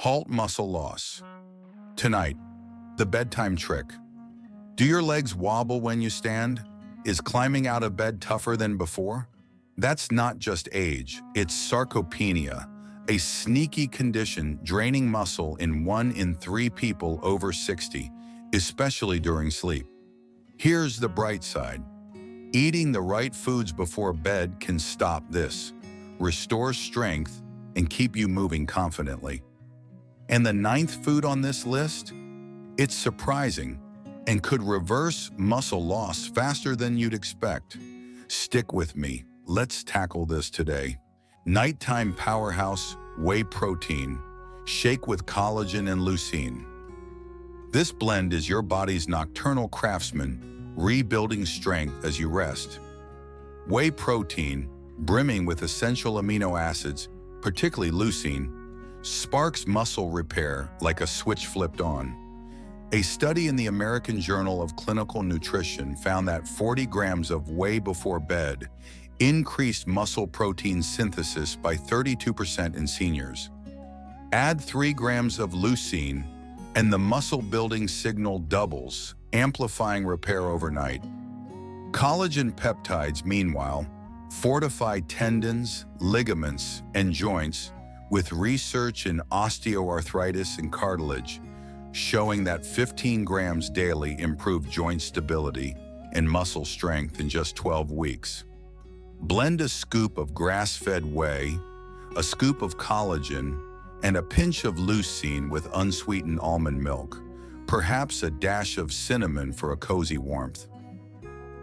Halt muscle loss. Tonight, the bedtime trick. Do your legs wobble when you stand? Is climbing out of bed tougher than before? That's not just age, it's sarcopenia, a sneaky condition draining muscle in 1 in 3 people over 60, especially during sleep. Here's the bright side. Eating the right foods before bed can stop this, restore strength, and keep you moving confidently. And the 9th food on this list? It's surprising and could reverse muscle loss faster than you'd expect. Stick with me. Let's tackle this today. Nighttime powerhouse whey protein. Shake with collagen and leucine. This blend is your body's nocturnal craftsman, rebuilding strength as you rest. Whey protein, brimming with essential amino acids, particularly leucine, sparks muscle repair like a switch flipped on. A study in the American Journal of Clinical Nutrition found that 40 grams of whey before bed increased muscle protein synthesis by 32% in seniors. Add 3 grams of leucine, and the muscle-building signal doubles, amplifying repair overnight. Collagen peptides, meanwhile, fortify tendons, ligaments, and joints, with research in osteoarthritis and cartilage showing that 15 grams daily improved joint stability and muscle strength in just 12 weeks. Blend a scoop of grass-fed whey, a scoop of collagen, and a pinch of leucine with unsweetened almond milk, perhaps a dash of cinnamon for a cozy warmth.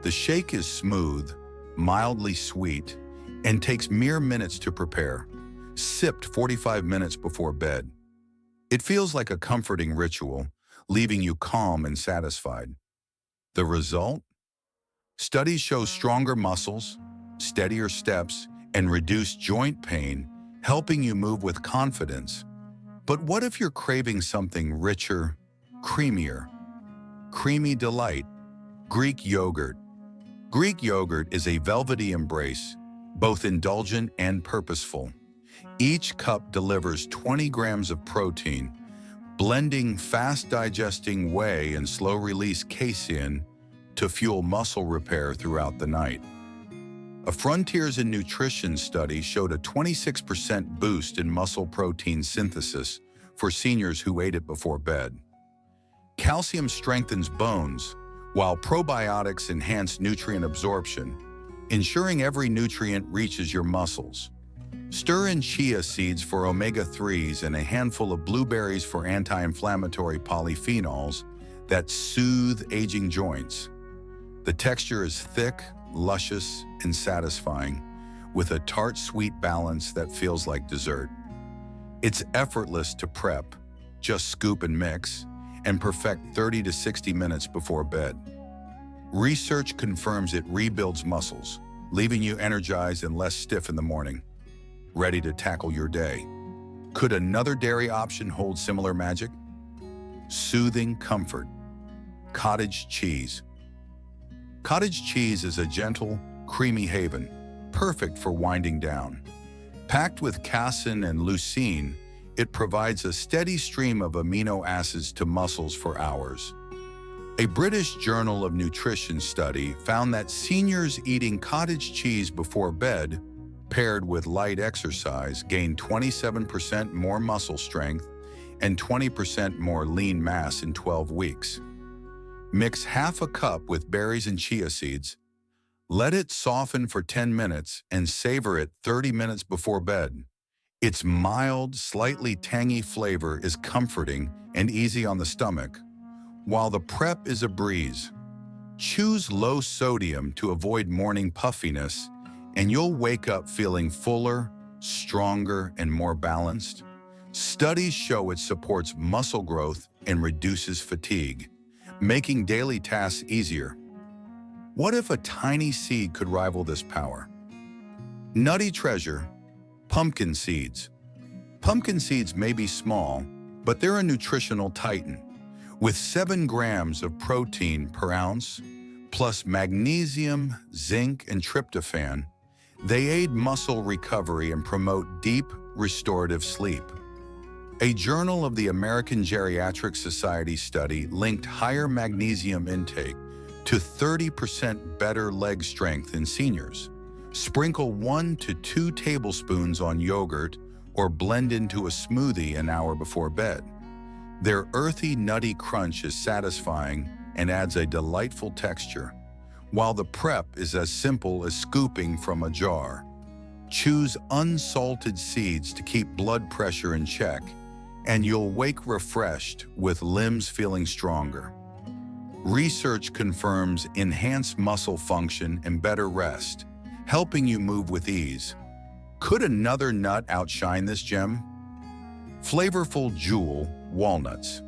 The shake is smooth, mildly sweet, and takes mere minutes to prepare, sipped 45 minutes before bed. It feels like a comforting ritual, leaving you calm and satisfied. The result? Studies show stronger muscles, steadier steps, and reduced joint pain, helping you move with confidence. But what if you're craving something richer, creamier? Creamy delight. Greek yogurt. Greek yogurt is a velvety embrace, both indulgent and purposeful. Each cup delivers 20 grams of protein, blending fast-digesting whey and slow-release casein to fuel muscle repair throughout the night. A Frontiers in Nutrition study showed a 26% boost in muscle protein synthesis for seniors who ate it before bed. Calcium strengthens bones, while probiotics enhance nutrient absorption, ensuring every nutrient reaches your muscles. Stir in chia seeds for omega-3s and a handful of blueberries for anti-inflammatory polyphenols that soothe aging joints. The texture is thick, luscious, and satisfying, with a tart-sweet balance that feels like dessert. It's effortless to prep, just scoop and mix, and perfect 30 to 60 minutes before bed. Research confirms it rebuilds muscles, leaving you energized and less stiff in the morning, ready to tackle your day. Could another dairy option hold similar magic? Soothing comfort. Cottage cheese. Cottage cheese is a gentle, creamy haven, perfect for winding down. Packed with casein and leucine, it provides a steady stream of amino acids to muscles for hours. A British Journal of Nutrition study found that seniors eating cottage cheese before bed, paired with light exercise, gained 27% more muscle strength and 20% more lean mass in 12 weeks. Mix half a cup with berries and chia seeds. Let it soften for 10 minutes and savor it 30 minutes before bed. Its mild, slightly tangy flavor is comforting and easy on the stomach, while the prep is a breeze. Choose low sodium to avoid morning puffiness, and you'll wake up feeling fuller, stronger, and more balanced. Studies show it supports muscle growth and reduces fatigue, making daily tasks easier. What if a tiny seed could rival this power? Nutty treasure, pumpkin seeds. Pumpkin seeds may be small, but they're a nutritional titan. With 7 grams of protein per ounce, plus magnesium, zinc, and tryptophan, they aid muscle recovery and promote deep, restorative sleep. A Journal of the American Geriatric Society study linked higher magnesium intake to 30% better leg strength in seniors. Sprinkle 1 to 2 tablespoons on yogurt or blend into a smoothie an hour before bed. Their earthy, nutty crunch is satisfying and adds a delightful texture, while the prep is as simple as scooping from a jar. Choose unsalted seeds to keep blood pressure in check, and you'll wake refreshed with limbs feeling stronger. Research confirms enhanced muscle function and better rest, helping you move with ease. Could another nut outshine this gem? Flavorful jewel, walnuts.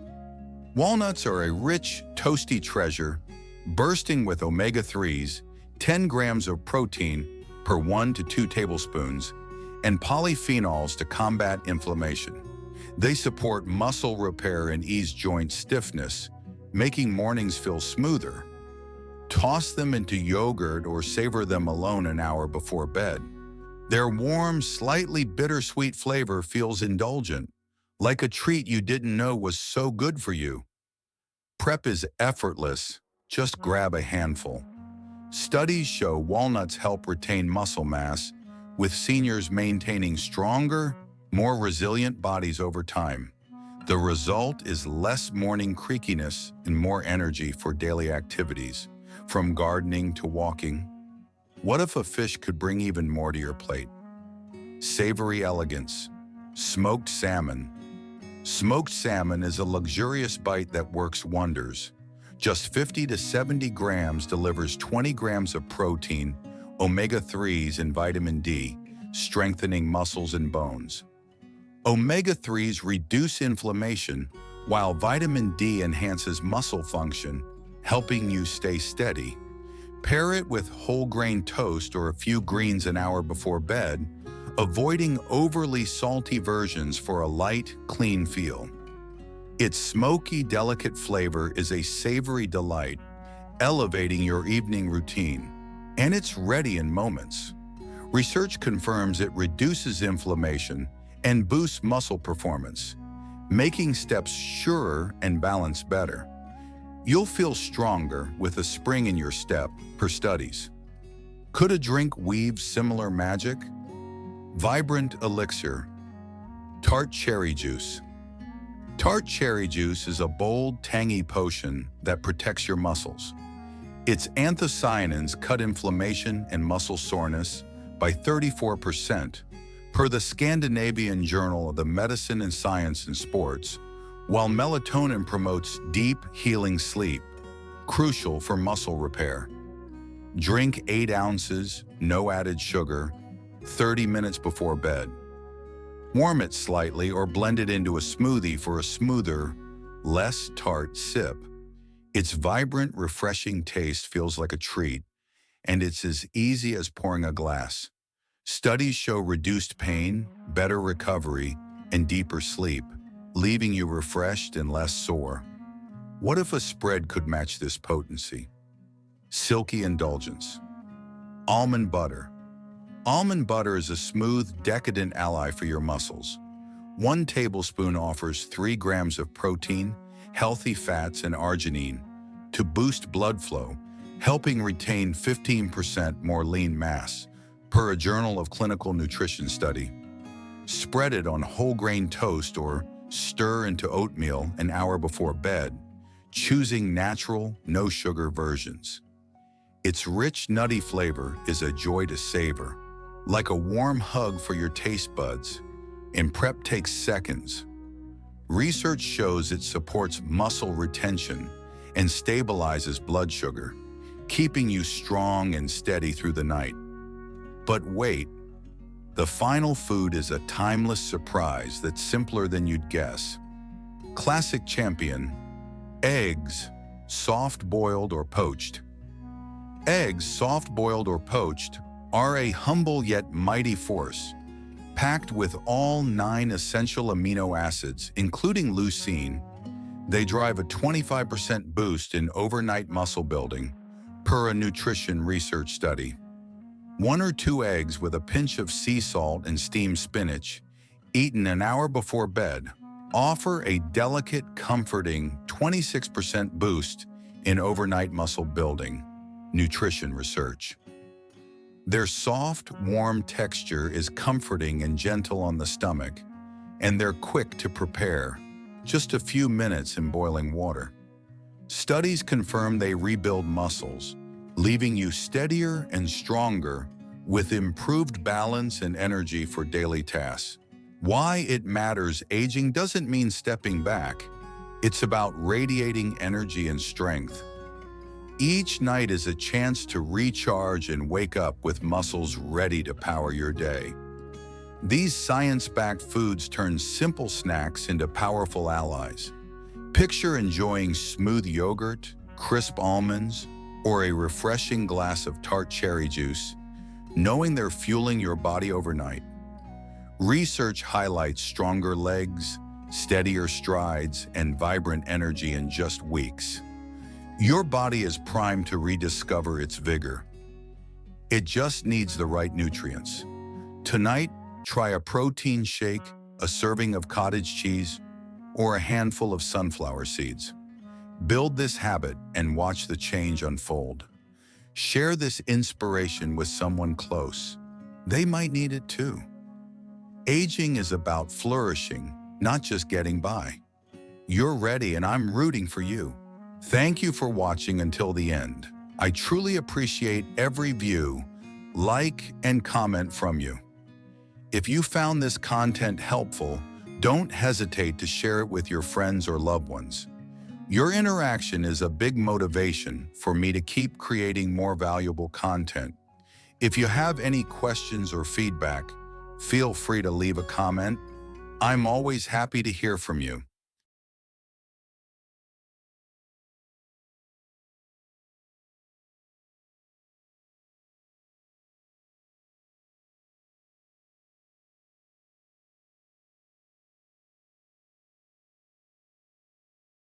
Walnuts are a rich, toasty treasure, bursting with omega-3s, 10 grams of protein per 1 to 2 tablespoons, and polyphenols to combat inflammation. They support muscle repair and ease joint stiffness, making mornings feel smoother. Toss them into yogurt or savor them alone an hour before bed. Their warm, slightly bittersweet flavor feels indulgent, like a treat you didn't know was so good for you. Prep is effortless. Just grab a handful. Studies show walnuts help retain muscle mass, with seniors maintaining stronger, more resilient bodies over time. The result is less morning creakiness and more energy for daily activities, from gardening to walking. What if a fish could bring even more to your plate? Savory elegance. Smoked salmon. Smoked salmon is a luxurious bite that works wonders. Just 50 to 70 grams delivers 20 grams of protein, omega-3s, and vitamin D, strengthening muscles and bones. Omega-3s reduce inflammation, while vitamin D enhances muscle function, helping you stay steady. Pair it with whole grain toast or a few greens an hour before bed, avoiding overly salty versions for a light, clean feel. Its smoky, delicate flavor is a savory delight, elevating your evening routine, and it's ready in moments. Research confirms it reduces inflammation and boosts muscle performance, making steps surer and balance better. You'll feel stronger with a spring in your step, per studies. Could a drink weave similar magic? Vibrant elixir. Tart cherry juice. Tart cherry juice is a bold, tangy potion that protects your muscles. Its anthocyanins cut inflammation and muscle soreness by 34%, per the Scandinavian Journal of the Medicine and Science in Sports, while melatonin promotes deep, healing sleep, crucial for muscle repair. Drink 8 ounces, no added sugar, 30 minutes before bed. Warm it slightly or blend it into a smoothie for a smoother, less tart sip. Its vibrant, refreshing taste feels like a treat, and it's as easy as pouring a glass. Studies show reduced pain, better recovery, and deeper sleep, leaving you refreshed and less sore. What if a spread could match this potency? Silky indulgence. Almond butter. Almond butter is a smooth, decadent ally for your muscles. 1 tablespoon offers 3 grams of protein, healthy fats, and arginine to boost blood flow, helping retain 15% more lean mass, per a Journal of Clinical Nutrition study. Spread it on whole grain toast or stir into oatmeal an hour before bed, choosing natural, no-sugar versions. Its rich, nutty flavor is a joy to savor, like a warm hug for your taste buds, and prep takes seconds. Research shows it supports muscle retention and stabilizes blood sugar, keeping you strong and steady through the night. But wait, the final food is a timeless surprise that's simpler than you'd guess. Classic champion, eggs, soft-boiled or poached. Eggs, soft-boiled or poached, are a humble yet mighty force, packed with all 9 essential amino acids, including leucine. They drive a 25% boost in overnight muscle building, per a nutrition research study. 1 or 2 eggs with a pinch of sea salt and steamed spinach, eaten an hour before bed, offer a delicate, comforting 26% boost in overnight muscle building, nutrition research. Their soft, warm texture is comforting and gentle on the stomach, and they're quick to prepare, just a few minutes in boiling water. Studies confirm they rebuild muscles, leaving you steadier and stronger with improved balance and energy for daily tasks. Why it matters: aging doesn't mean stepping back. It's about radiating energy and strength. Each night is a chance to recharge and wake up with muscles ready to power your day. These science-backed foods turn simple snacks into powerful allies. Picture enjoying smooth yogurt, crisp almonds, or a refreshing glass of tart cherry juice, knowing they're fueling your body overnight. Research highlights stronger legs, steadier strides, and vibrant energy in just weeks. Your body is primed to rediscover its vigor. It just needs the right nutrients. Tonight, try a protein shake, a serving of cottage cheese, or a handful of sunflower seeds. Build this habit and watch the change unfold. Share this inspiration with someone close. They might need it too. Aging is about flourishing, not just getting by. You're ready, and I'm rooting for you. Thank you for watching until the end. I truly appreciate every view, like, and comment from you. If you found this content helpful, don't hesitate to share it with your friends or loved ones. Your interaction is a big motivation for me to keep creating more valuable content. If you have any questions or feedback, feel free to leave a comment. I'm always happy to hear from you.